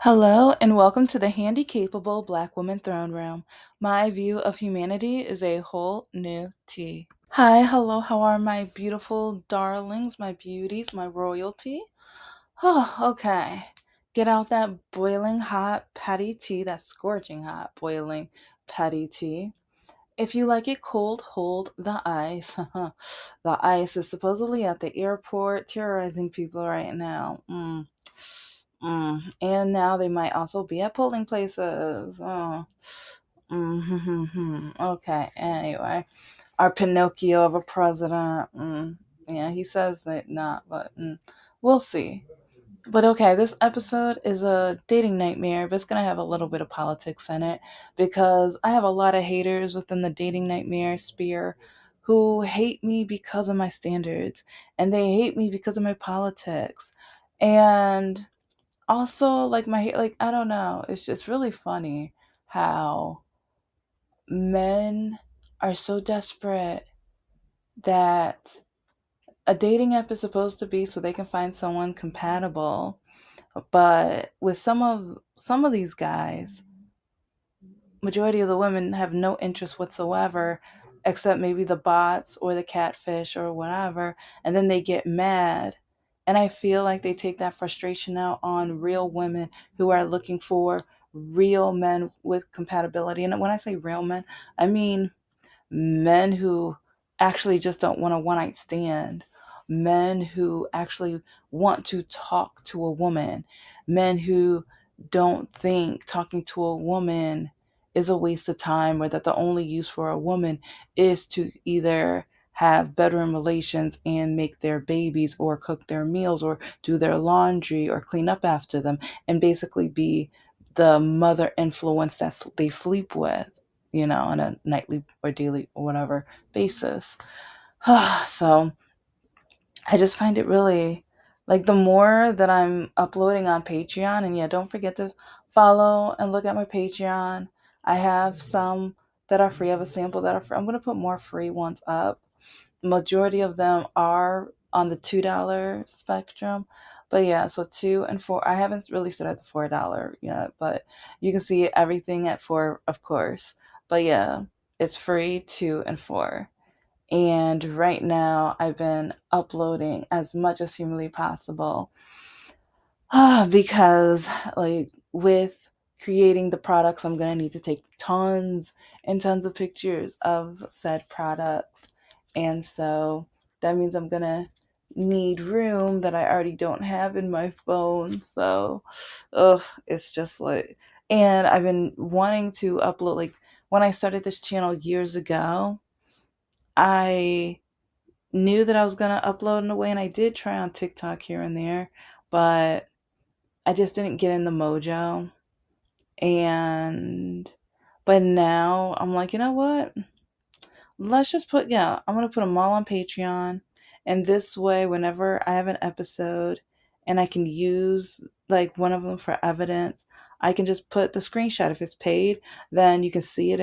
Hello and welcome to the Handicapable Black Woman Throne Room. My view of humanity is a whole new tea. Hi, hello, how are my beautiful darlings, my beauties, my royalty? Oh, okay. Get out that boiling hot patty tea, that scorching hot boiling patty tea. If you like it cold, hold the ice. The ice is supposedly at the airport terrorizing people right now. And now they might also be at polling places. Oh. Okay, anyway. Our Pinocchio of a president. Yeah, he says it not, but we'll see. But okay, this episode is a dating nightmare, but it's going to have a little bit of politics in it because I have a lot of haters within the dating nightmare sphere who hate me because of my standards and they hate me because of my politics. And also like I don't know, it's just really funny how men are so desperate that a dating app is supposed to be so they can find someone compatible. But with some of these guys, majority of the women have no interest whatsoever, except maybe the bots or the catfish or whatever, and then they get mad. And I feel like they take that frustration out on real women who are looking for real men with compatibility. And when I say real men, I mean men who actually just don't want a one night stand, men who actually want to talk to a woman, men who don't think talking to a woman is a waste of time or that the only use for a woman is to either have bedroom relations and make their babies or cook their meals or do their laundry or clean up after them and basically be the mother influence that they sleep with, on a nightly or daily or whatever basis. So I just find it really like the more that I'm uploading on Patreon, and yeah, don't forget to follow and look at my Patreon. I have some that are free. I have a sample that are free. I'm going to put more free ones up. Majority of them are on the $2 spectrum. But yeah, so 2 and 4. I haven't really started at the $4 yet, but you can see everything at 4, of course. But yeah, it's free 2 and 4. And right now, I've been uploading as much as humanly possible. Because, like, with creating the products, I'm going to need to take tons and tons of pictures of said products. And so that means I'm going to need room that I already don't have in my phone. So, it's just like, and I've been wanting to upload, like, when I started this channel years ago, I knew that I was going to upload in a way, and I did try on TikTok here and there, but I just didn't get in the mojo. And but now I'm like, you know what? Let's just I'm going to put them all on Patreon. And this way, whenever I have an episode and I can use like one of them for evidence, I can just put the screenshot. If it's paid, then you can see it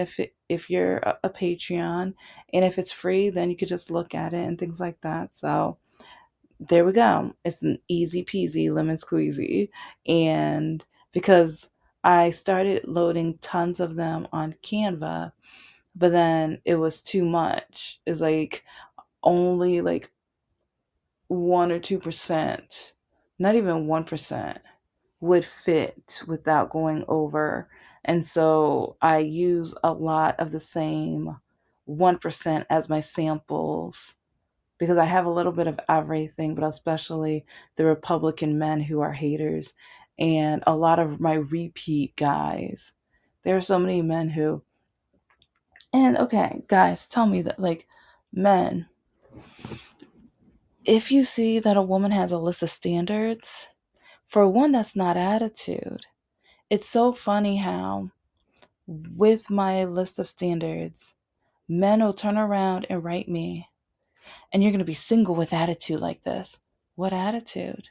if you're a Patreon. And if it's free, then you could just look at it and things like that. So there we go. It's an easy peasy lemon squeezy. And because I started loading tons of them on Canva, but then it was too much. It's like only like 1 or 2%, not even 1% would fit without going over. And so I use a lot of the same 1% as my samples because I have a little bit of everything, but especially the Republican men who are haters and a lot of my repeat guys. There are so many men who, and okay, guys, tell me that, like, men, if you see that a woman has a list of standards, for one, that's not attitude. It's so funny how, with my list of standards, men will turn around and write me, and you're going to be single with attitude like this. What attitude?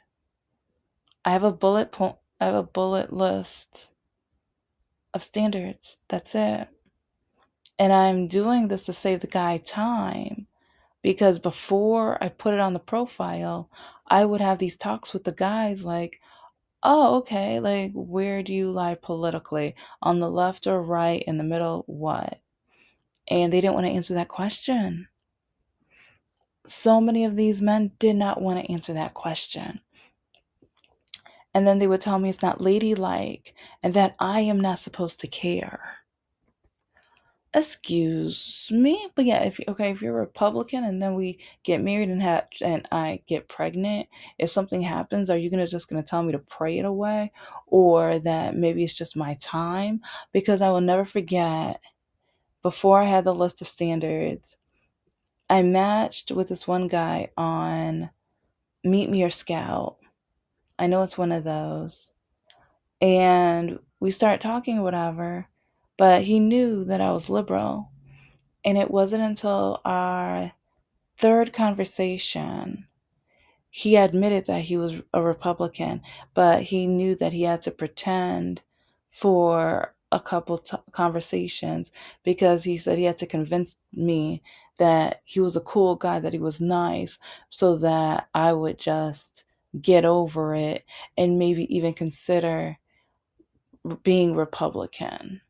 I have a bullet list of standards. That's it. And I'm doing this to save the guy time because before I put it on the profile, I would have these talks with the guys like, oh, okay, like where do you lie politically? On the left or right, in the middle, what? And they didn't want to answer that question. So many of these men did not want to answer that question. And then they would tell me it's not ladylike and that I am not supposed to care. Excuse me, but yeah, if you're a Republican and then we get married and I get pregnant, if something happens, are you gonna tell me to pray it away, or that maybe it's just my time? Because I will never forget, before I had the list of standards, I matched with this one guy on Meet Me or Scout. I know it's one of those, and we start talking or whatever, but he knew that I was liberal. And it wasn't until our third conversation he admitted that he was a Republican, but he knew that he had to pretend for a couple conversations, because he said he had to convince me that he was a cool guy, that he was nice, so that I would just get over it and maybe even consider being Republican.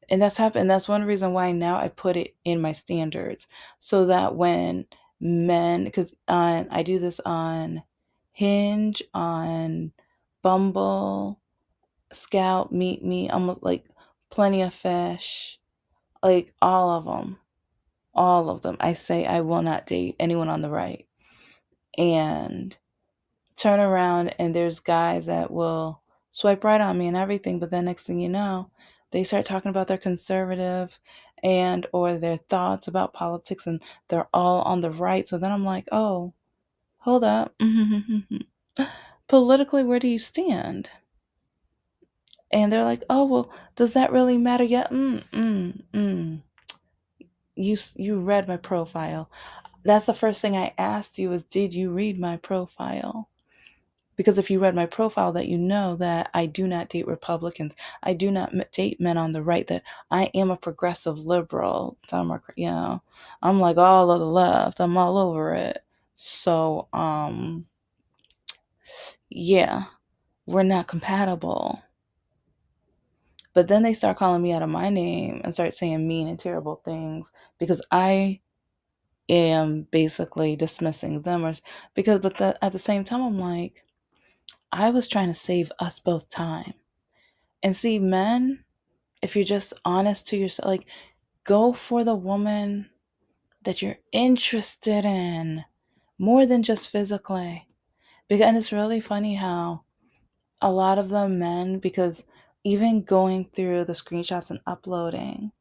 And that's happened. That's one reason why now I put it in my standards, so that when men, because on I do this on Hinge, on Bumble, Scout, Meet Me, almost like Plenty of Fish, like all of them. I say I will not date anyone on the right, and turn around and there's guys that will swipe right on me and everything, but then next thing you know, they start talking about their conservative and or their thoughts about politics, and they're all on the right. So then I'm like, oh, hold up. Politically, where do you stand? And they're like, oh, well, does that really matter? Yeah. You read my profile. That's the first thing I asked you, is did you read my profile? Because if you read my profile, that you know that I do not date Republicans. I do not date men on the right, that I am a progressive liberal. I'm like all of the left. I'm all over it. So, yeah, we're not compatible. But then they start calling me out of my name and start saying mean and terrible things because I am basically dismissing them, or at the same time, I'm like, I was trying to save us both time. And see, men, if you're just honest to yourself, like, go for the woman that you're interested in more than just physically. Because, and it's really funny how a lot of the men, because even going through the screenshots and uploading,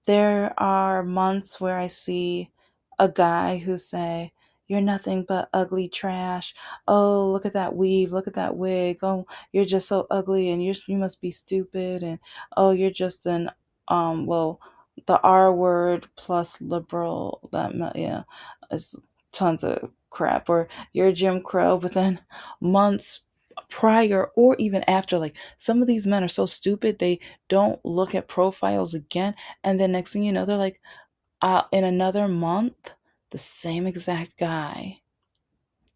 there are months where I see a guy who say, "You're nothing but ugly trash. Oh, look at that weave. Look at that wig. Oh, you're just so ugly, and you must be stupid. And oh, you're just an well, the R word plus liberal. Yeah, is tons of crap. Or you're Jim Crow." But then months prior or even after, like, some of these men are so stupid they don't look at profiles again, and then next thing you know, they're like, in another month, the same exact guy.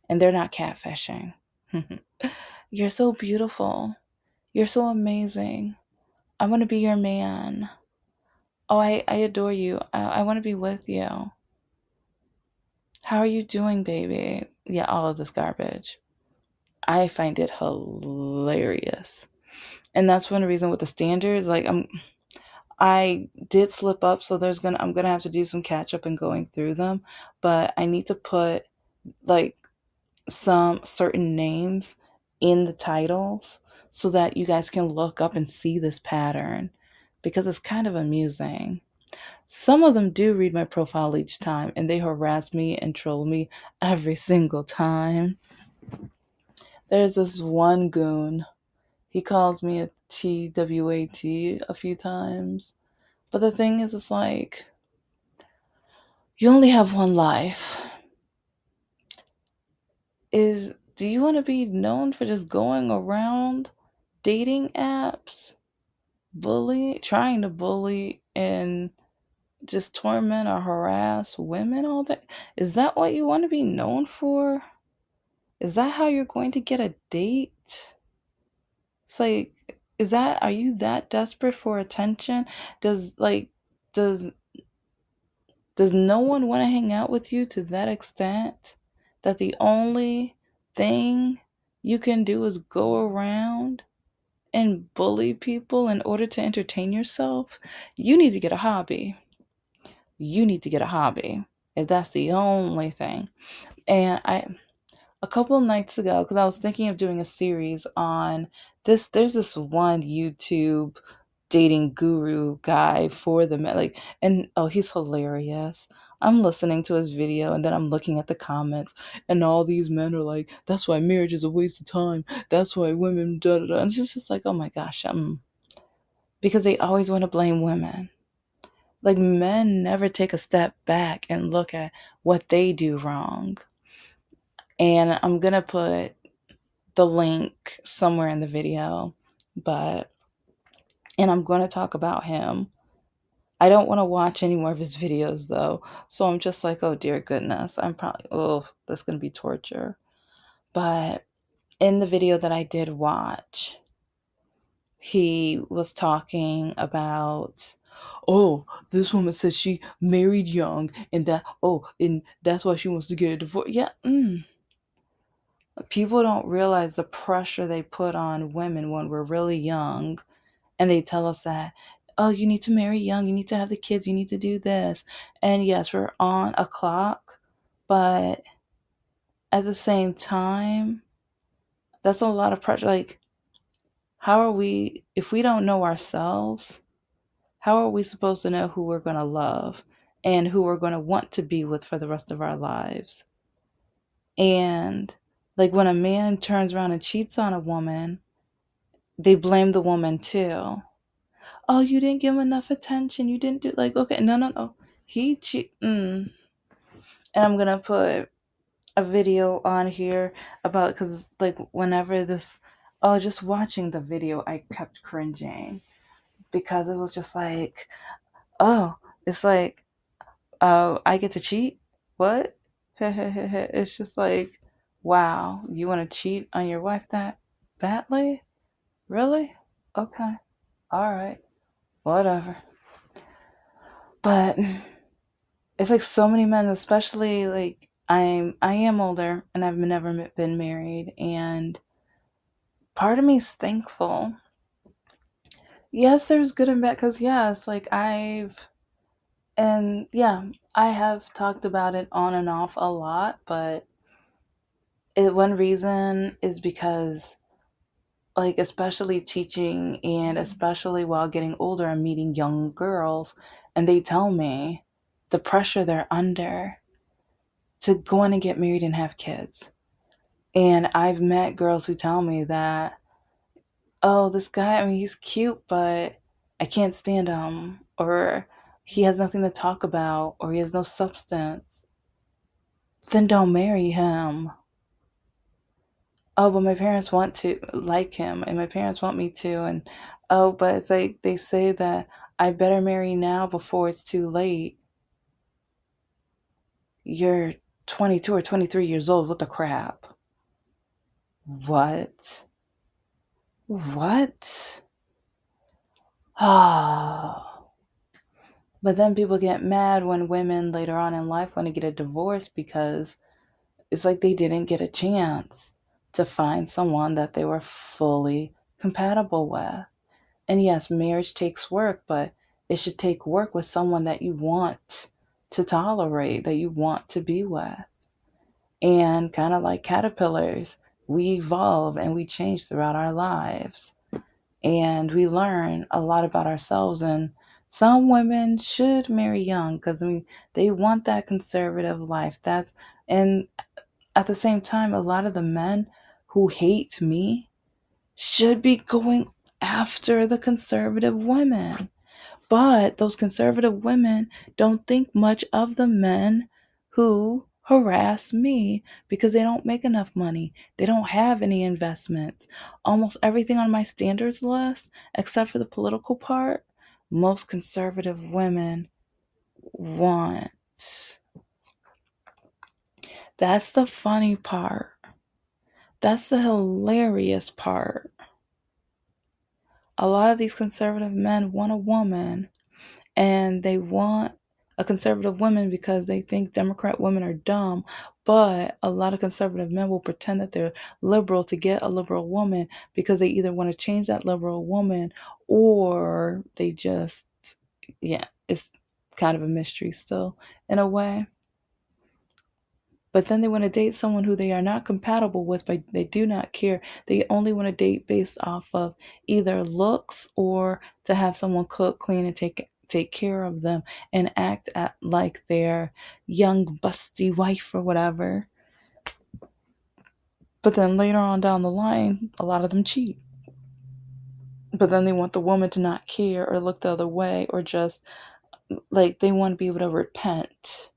And they're not catfishing. You're so beautiful. You're so amazing. I want to be your man. Oh, I adore you. I want to be with you. How are you doing, baby? Yeah, all of this garbage. I find it hilarious. And that's one reason with the standards, like, I did slip up, so I'm gonna have to do some catch up and going through them, but I need to put like some certain names in the titles so that you guys can look up and see this pattern, because it's kind of amusing. Some of them do read my profile each time and they harass me and troll me every single time. There's this one goon. He calls me a TWAT a few times. But the thing is, it's like, you only have one life. Do you want to be known for just going around dating apps, trying to bully and just torment or harass women all day? Is that what you want to be known for? Is that how you're going to get a date? It's like, are you that desperate for attention? Does like does does no one want to hang out with you to that extent that the only thing you can do is go around and bully people in order to entertain yourself? You need to get a hobby. You need to get a hobby if that's the only thing. And a couple of nights ago, because I was thinking of doing a series on this, there's this one YouTube dating guru guy for the men, like, and oh, he's hilarious. I'm listening to his video and then I'm looking at the comments, and all these men are like, that's why marriage is a waste of time. That's why women da da da. And it's just like, oh my gosh, because they always want to blame women. Like, men never take a step back and look at what they do wrong. And I'm gonna put the link somewhere in the video, but and I'm going to talk about him. I don't want to watch any more of his videos though, so I'm just like, oh dear goodness, I'm probably, oh, that's going to be torture. But in the video that I did watch, he was talking about, oh, this woman says she married young and that, oh, and that's why she wants to get a divorce. Yeah, people don't realize the pressure they put on women when we're really young, and they tell us that, oh, you need to marry young, you need to have the kids, you need to do this. And yes, we're on a clock, but at the same time, that's a lot of pressure. Like, how are we, if we don't know ourselves, how are we supposed to know who we're going to love and who we're going to want to be with for the rest of our lives? And like, when a man turns around and cheats on a woman, they blame the woman too. Oh, you didn't give him enough attention. You didn't do, like, okay, no, no, no. He cheat. And I'm gonna put a video on here about, because like whenever this, oh, just watching the video, I kept cringing because it was just like, oh, it's like, oh, I get to cheat. What? It's just like, wow, you want to cheat on your wife that badly? Really? Okay. All right. Whatever. But it's like so many men, especially like I am older and I've never been married, and part of me is thankful. Yes, there's good and bad, because yes, like and yeah, I have talked about it on and off a lot, but one reason is because, like, especially teaching and especially while getting older and meeting young girls, and they tell me the pressure they're under to go in and get married and have kids. And I've met girls who tell me that, oh, this guy, I mean, he's cute, but I can't stand him. Or he has nothing to talk about, or he has no substance. Then don't marry him. Oh, but my parents want to like him, and my parents want me to. And oh, but it's like they say that I better marry now before it's too late. You're 22 or 23 years old. What the crap? What? What? Ah. But then people get mad when women later on in life want to get a divorce because it's like they didn't get a chance to find someone that they were fully compatible with. And yes, marriage takes work, but it should take work with someone that you want to tolerate, that you want to be with. And kind of like caterpillars, we evolve and we change throughout our lives, and we learn a lot about ourselves. And some women should marry young because, I mean, they want that conservative life. That's, and at the same time, a lot of the men who hate me should be going after the conservative women. But those conservative women don't think much of the men who harass me because they don't make enough money. They don't have any investments. Almost everything on my standards list, except for the political part, most conservative women want. That's the funny part. That's the hilarious part. a lot of these conservative men want a woman, and they want a conservative woman because they think Democrat women are dumb. But a lot of conservative men will pretend that they're liberal to get a liberal woman because they either want to change that liberal woman, or they just, yeah, it's kind of a mystery still in a way. But then they want to date someone who they are not compatible with, but they do not care. They only want to date based off of either looks or to have someone cook, clean, and take care of them and act like their young busty wife or whatever. But then later on down the line, a lot of them cheat. But then they want the woman to not care or look the other way, or just like they want to be able to repent.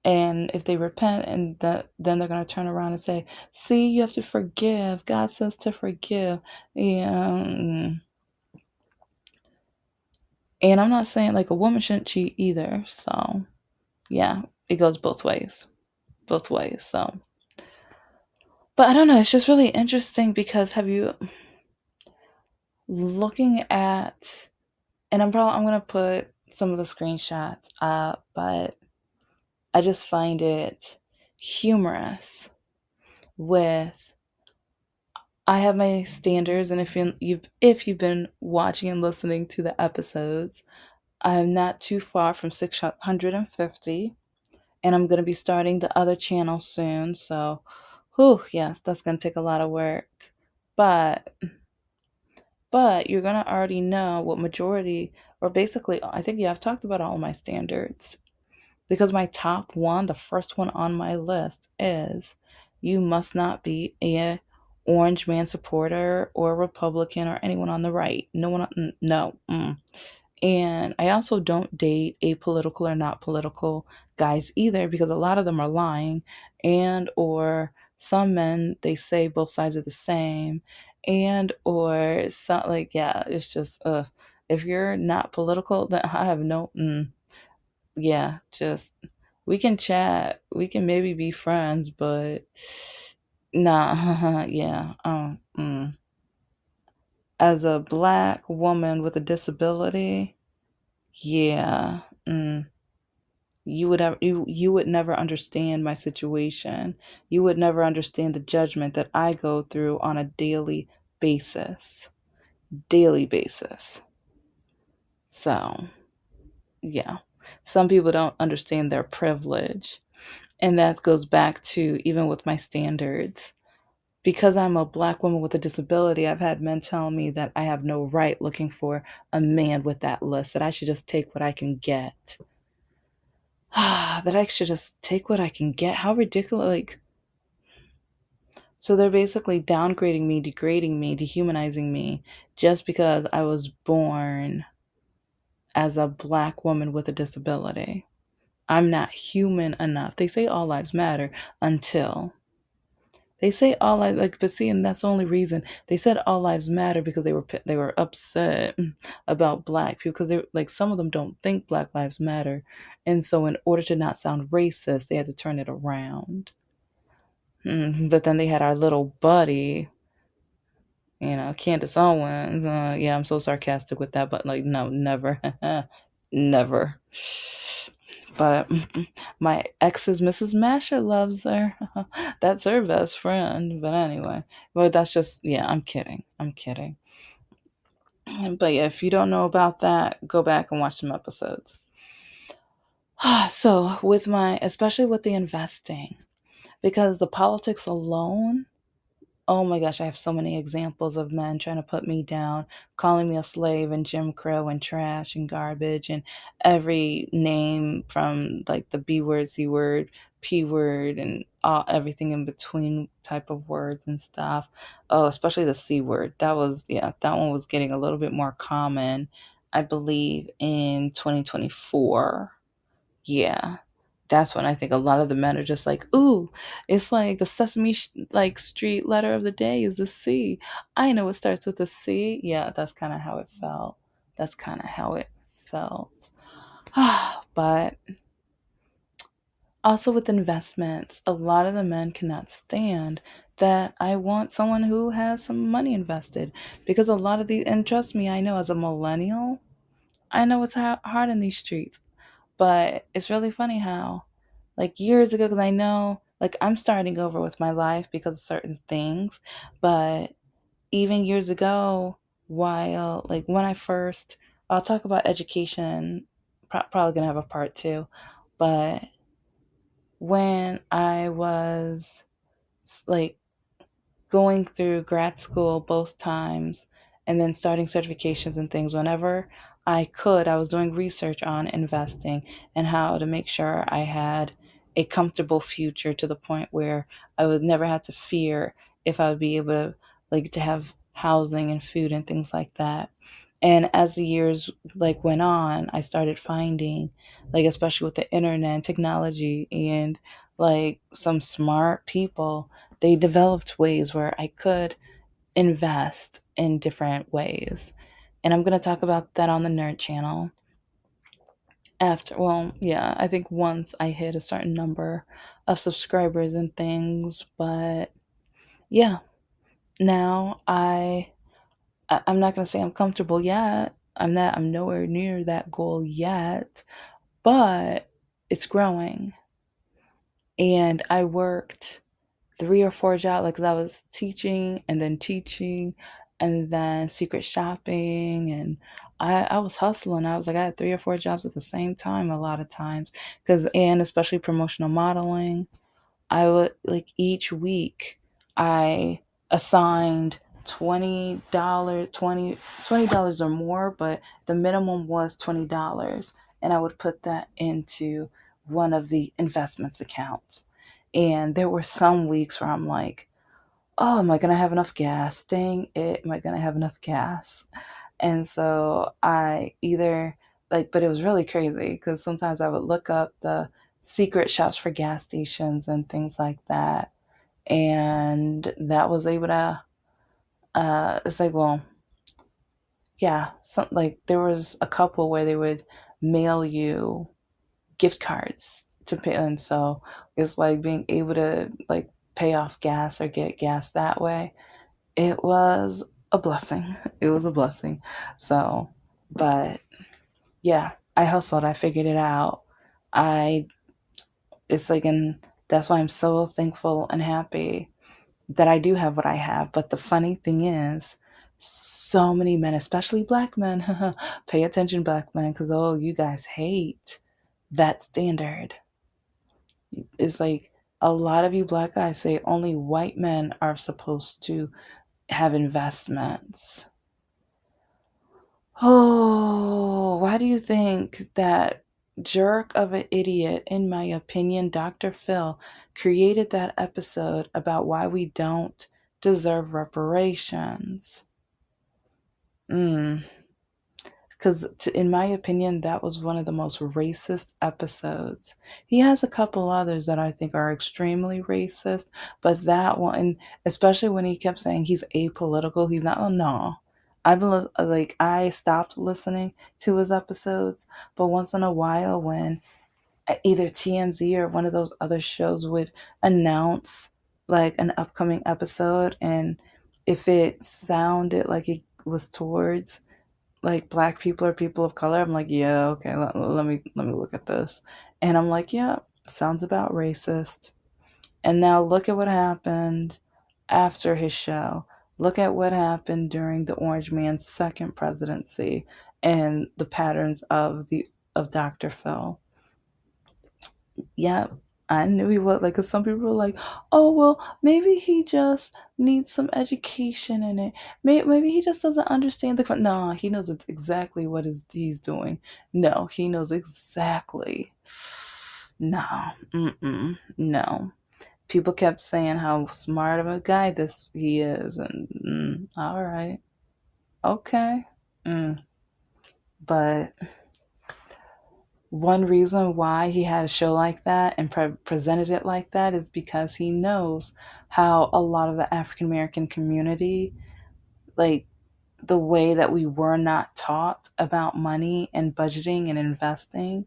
And if they repent, and that, then they're going to turn around and say, see, you have to forgive. God says to forgive. Yeah. And I'm not saying like a woman shouldn't cheat either. So yeah, it goes both ways. Both ways. So, but I don't know. It's just really interesting because have you looking at, and I'm going to put some of the screenshots up, but I just find it humorous with, I have my standards, and if you've been watching and listening to the episodes, I'm not too far from 650, and I'm going to be starting the other channel soon. So, whew, yes, that's going to take a lot of work, but you're going to already know what majority, or basically, I think, yeah, I've talked about all my standards. Because my top one, the first one on my list is, you must not be a orange man supporter or Republican or anyone on the right. No one, no. And I also don't date apolitical or not political guys either, because a lot of them are lying, and or some men, they say both sides are the same, and or some, like, yeah, it's just if you're not political, then I have no yeah, just, we can chat, we can maybe be friends, but nah, yeah, as a black woman with a disability, yeah, you would never understand my situation. You would never understand the judgment that I go through on a basis, daily basis. So, yeah, some people don't understand their privilege. And that goes back to even with my standards. Because I'm a black woman with a disability, I've had men tell me that I have no right looking for a man with that list, that I should just take what I can get. That I should just take what I can get. How ridiculous. Like, so they're basically downgrading me, degrading me, dehumanizing me just because I was born as a black woman with a disability. I'm not human enough. They say all lives matter until they say all lives, like, but see, and that's the only reason they said all lives matter, because they were upset about black people, because they, like, some of them don't think Black Lives Matter, and so in order to not sound racist, they had to turn it around. But then they had our little buddy, Candace Owens. Yeah, I'm so sarcastic with that, but like, no, never, never. But my ex's Mrs. Masher loves her. That's her best friend. But anyway, well, that's just, yeah, I'm kidding. I'm kidding. But yeah, if you don't know about that, go back and watch some episodes. So especially with the investing, because the politics alone, oh my gosh, I have so many examples of men trying to put me down, calling me a slave and Jim Crow and trash and garbage and every name from like the B word, C word, P word, and everything in between type of words and stuff. Oh, especially the C word. That one was getting a little bit more common, I believe, in 2024. Yeah, that's when I think a lot of the men are just like, ooh, it's like the like Street letter of the day is the C. I know it starts with a C. Yeah, that's kind of how it felt. That's kind of how it felt. But also with investments, a lot of the men cannot stand that I want someone who has some money invested, because a lot of these, and trust me, I know as a millennial, I know it's hard in these streets. But it's really funny how, like years ago, because I know, like I'm starting over with my life because of certain things, but even years ago, while like when I first, I'll talk about education, probably gonna have a part two, but when I was like going through grad school both times and then starting certifications and things whenever I could, I was doing research on investing and how to make sure I had a comfortable future to the point where I would never have to fear if I would be able to like to have housing and food and things like that. And as the years like went on, I started finding, like especially with the internet and technology and like some smart people, they developed ways where I could invest in different ways. And I'm going to talk about that on the Nerd channel after, well, yeah, I think once I hit a certain number of subscribers and things. But yeah, now I'm not going to say I'm comfortable yet. I'm nowhere near that goal yet, but it's growing. And I worked 3 or 4 jobs, like I was teaching and then secret shopping, and I was hustling. I was like, I had 3 or 4 jobs at the same time a lot of times, because and especially promotional modeling, I would like each week I assigned $20, $20 or more, but the minimum was $20. And I would put that into one of the investments accounts. And there were some weeks where I'm like, oh, am I gonna have enough gas? Dang it, am I gonna have enough gas? And so I either like, but it was really crazy because sometimes I would look up the secret shops for gas stations and things like that. And that was able to, it's like, well, yeah, some, like there was a couple where they would mail you gift cards to pay. And so it's like being able to like pay off gas or get gas that way. It was a blessing. It was a blessing. So, but yeah, I hustled. I figured it out. I, it's like, and that's why I'm so thankful and happy that I do have what I have. But the funny thing is, so many men, especially black men, pay attention, black men, because oh, you guys hate that standard. It's like a lot of you black guys say only white men are supposed to have investments. Oh, why do you think that jerk of an idiot, in my opinion, Dr. Phil, created that episode about why we don't deserve reparations? Mm. Because, in my opinion, that was one of the most racist episodes. He has a couple others that I think are extremely racist, but that one, especially when he kept saying he's apolitical, he's not. Oh, no. I've been like, I stopped listening to his episodes, but once in a while, when either TMZ or one of those other shows would announce like an upcoming episode, and if it sounded like it was towards like black people or people of color, I'm like, yeah, okay, let me look at this. And I'm like, yeah, sounds about racist. And now look at what happened after his show. Look at what happened during the Orange Man's second presidency and the patterns of Dr. Phil. Yeah, I knew he was like, cause some people were like, oh well, maybe he just needs some education in it. Maybe he just doesn't understand the. No, he knows exactly what he's doing. No, he knows exactly. No, no. People kept saying how smart of a guy this he is, and all right, okay, but one reason why he had a show like that and presented it like that is because he knows how a lot of the African American community, like the way that we were not taught about money and budgeting and investing,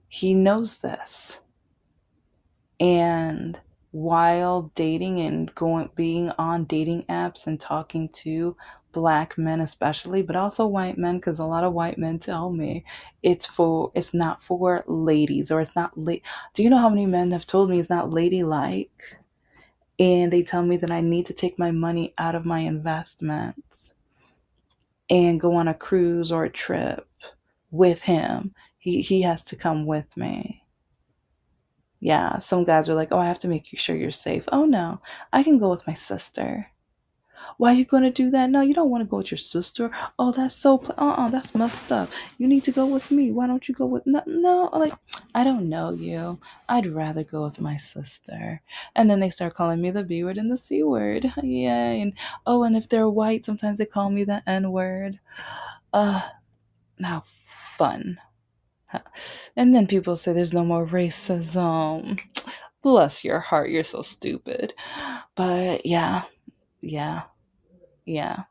he knows this. And while dating and going being on dating apps and talking to black men especially, but also white men, because a lot of white men tell me it's not for ladies, or it's not do you know how many men have told me it's not ladylike? And they tell me that I need to take my money out of my investments and go on a cruise or a trip with him. He has to come with me. Yeah, some guys are like, "Oh, I have to make sure you're safe." Oh no, I can go with my sister. Why are you gonna do that? No, you don't want to go with your sister. Oh, that's so that's messed up. You need to go with me. Why don't you go with no? Like, I don't know you. I'd rather go with my sister. And then they start calling me the B word and the C word. Yeah, and oh, and if they're white, sometimes they call me the N word. Uh, how fun. And then people say there's no more racism. Bless your heart, you're so stupid. But yeah, yeah, yeah.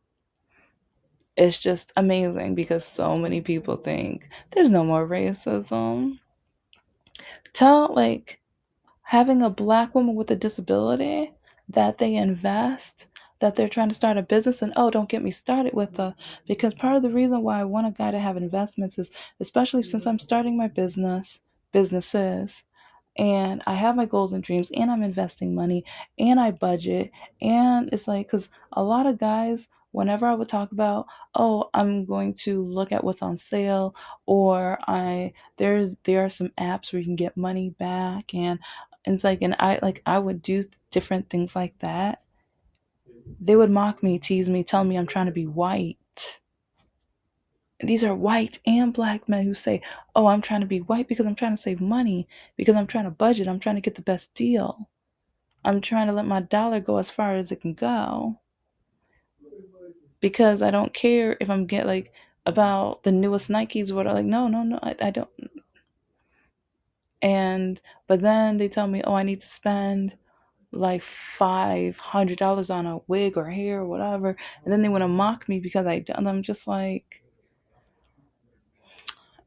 It's just amazing because so many people think there's no more racism. Tell, like, having a black woman with a disability that they invest, that they're trying to start a business, and oh, don't get me started with the, because part of the reason why I want a guy to have investments is, especially since I'm starting my businesses, and I have my goals and dreams, and I'm investing money, and I budget, and it's like, because a lot of guys, whenever I would talk about, oh, I'm going to look at what's on sale, or there are some apps where you can get money back, and it's like, and I would do different things like that. They would mock me, tease me, tell me I'm trying to be white. These are white and black men who say, "Oh, I'm trying to be white because I'm trying to save money, because I'm trying to budget, I'm trying to get the best deal. I'm trying to let my dollar go as far as it can go, because I don't care if I'm get like about the newest Nikes or what." I'm like, no, no, no, I don't. And but then they tell me, "Oh, I need to spend like $500 on a wig or hair or whatever," and then they want to mock me because I don't. I'm just like,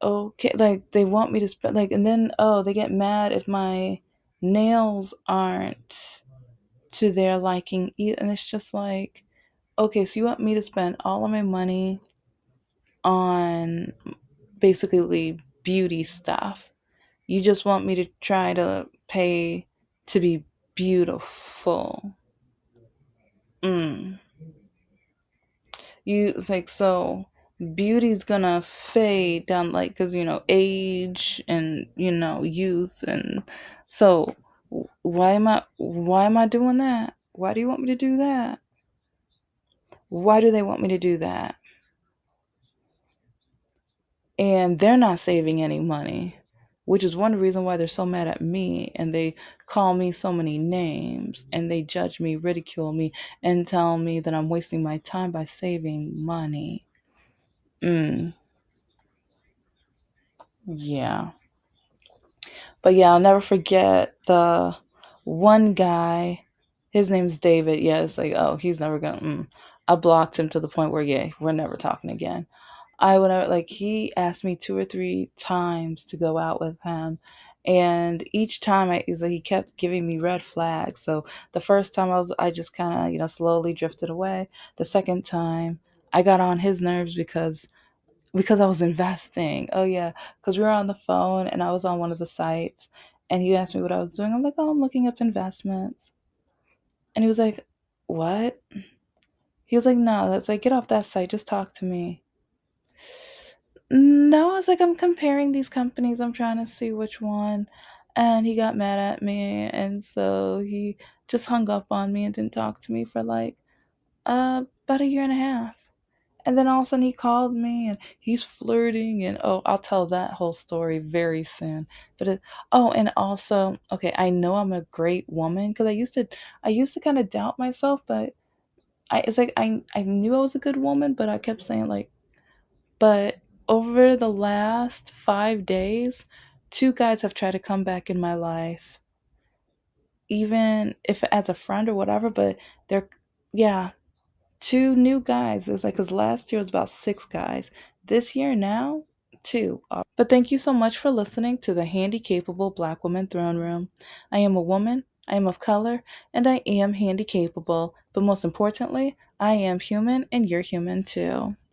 okay, like they want me to spend like, and then oh, they get mad if my nails aren't to their liking, and it's just like, okay, so you want me to spend all of my money on basically beauty stuff. You just want me to try to pay to be beautiful. Mm. You it's like, so beauty's gonna fade down, like, because age and youth, and so why am I doing that? Why do you want me to do that? Why do they want me to do that? And they're not saving any money, which is one reason why they're so mad at me, and they call me so many names, and they judge me, ridicule me, and tell me that I'm wasting my time by saving money. Mm, yeah. But yeah, I'll never forget the one guy. His name's David. Yeah, it's like, oh, he's never gonna. I blocked him to the point where, yeah, we're never talking again. I would like, he asked me 2 or 3 times to go out with him, and each time is like he kept giving me red flags. So the first time I just kind of slowly drifted away. The second time I got on his nerves because I was investing. Oh yeah, because we were on the phone and I was on one of the sites, and he asked me what I was doing. I'm like, oh, I'm looking up investments, and he was like, what? He was like, no, that's like, get off that site. Just talk to me. No, I was like, I'm comparing these companies. I'm trying to see which one. And he got mad at me, and so he just hung up on me and didn't talk to me for like about a year and a half. And then all of a sudden he called me and he's flirting, and oh, I'll tell that whole story very soon. But oh, and also, okay, I know I'm a great woman because I used to kind of doubt myself, but it's like I knew I was a good woman, but I kept saying like, but over the last 5 days, 2 guys have tried to come back in my life, even if as a friend or whatever. But they're, yeah, 2 new guys. It's like, because last year was about 6 guys. This year now, 2. But thank you so much for listening to the Handy Capable Black Woman Throne Room. I am a woman. I am of color, and I am handy capable. But most importantly, I am human, and you're human too.